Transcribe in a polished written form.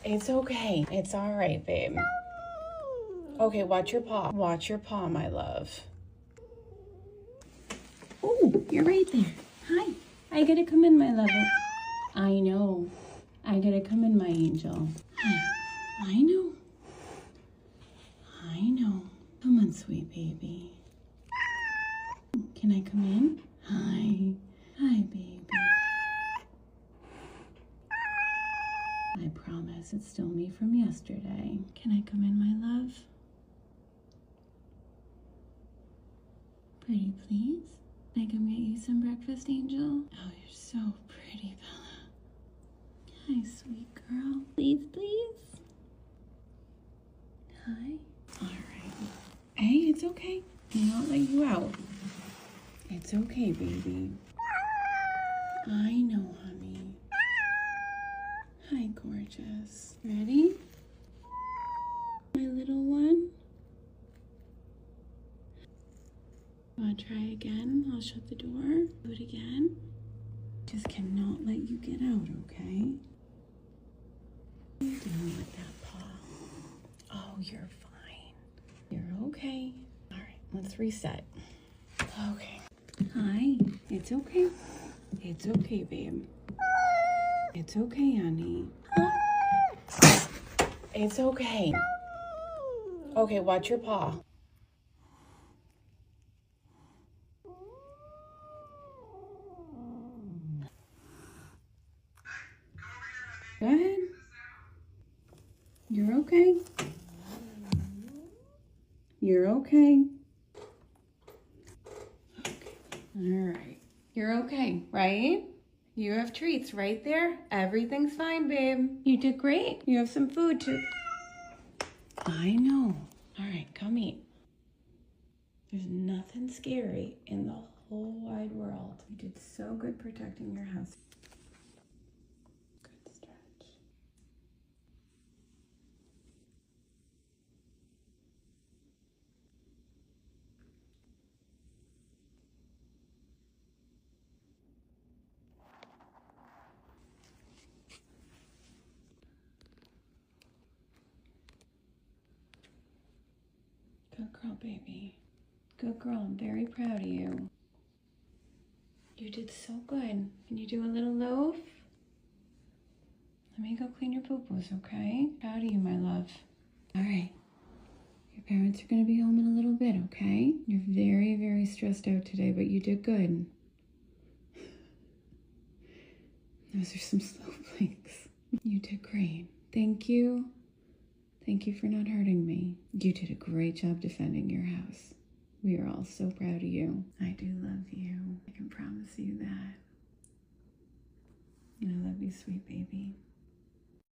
It's okay. It's all right, babe. Okay, watch your paw. Watch your paw, my love. Oh, you're right there. Hi. I gotta come in, my love. I know. I gotta come in, my angel. Hi. I know. I know. Come on, sweet baby. Can I come in? Hi. Hi, baby. I promise it's still me from yesterday. Can I come in, my love? Pretty please? Can I come get you some breakfast, Angel? Oh, you're so pretty, Bella. Hi, sweet girl. Please, please. Hi. All right. Hey, it's okay. I'll not let you out. It's okay, baby. I know, honey. Hi, gorgeous. Ready? My little one? Wanna try again? I'll shut the door. Do it again. Just cannot let you get out, okay? What are you doing with that paw? Oh, you're fine. You're okay. All right, let's reset. Okay. Hi. It's okay. It's okay, babe. It's okay, honey. It's okay. Okay, watch your paw. Go ahead. You're okay. You're okay. Okay. All right. You're okay, right? You have treats right there. Everything's fine, babe. You did great. You have some food too. I know. All right, come eat. There's nothing scary in the whole wide world. You did so good protecting your house. Good stretch. Good girl, baby. Good girl. I'm very proud of you. You did so good. Can you do a little loaf? Let me go clean your poo-poos, okay? Proud of you, my love. All right. Your parents are going to be home in a little bit, okay? You're very, very stressed out today, but you did good. Those are some snowflakes. You did great. Thank you. Thank you for not hurting me. You did a great job defending your house. We are all so proud of you. I do love you. I can promise you that. And I love you, sweet baby.